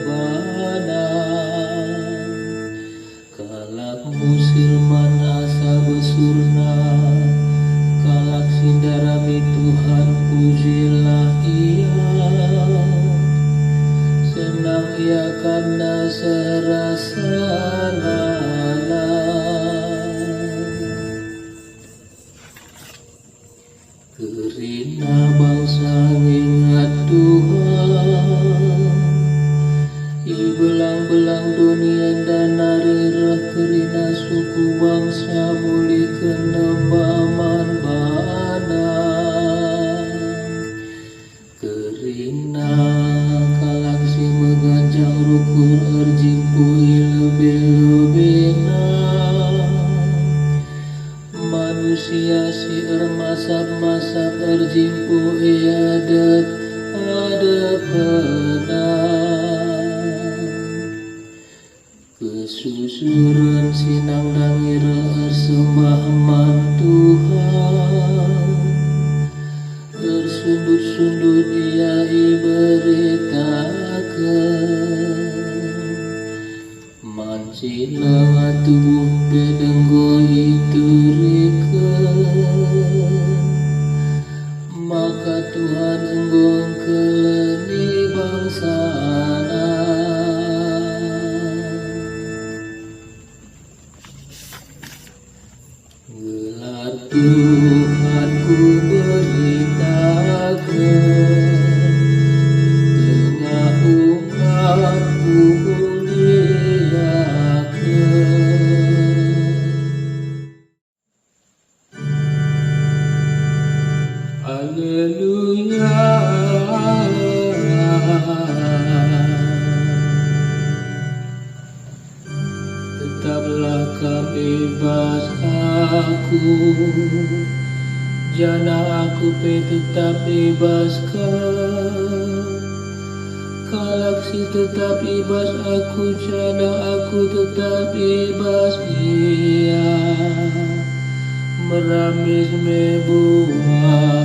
bana kalak musilman asa besurna kalak sindarami Tuhan pujilah ia senang ia karena serasa Kerina bangsa ingat Tuhan Ibelang-belang dunia dan narirah kerina suku bangsa muli kenemaman bana Kerina kalak si megajang rukur erjimpui lebih-lebihna Manusia si ermasap-masap erjimpu adep kesusuran sinang dangira ersembah man Tuhan ersundut-sundut ia iberitakan mancilang tubuh bedenggo itu maka Tuhan enggong keleni bangsana gelar Tuhan ku beritakan tengah umatku Haleluya tetaplah kau bebas aku jana aku tetap bebaskan kalak si tetap bebas aku jana aku tetap bebas ia meramis mebuah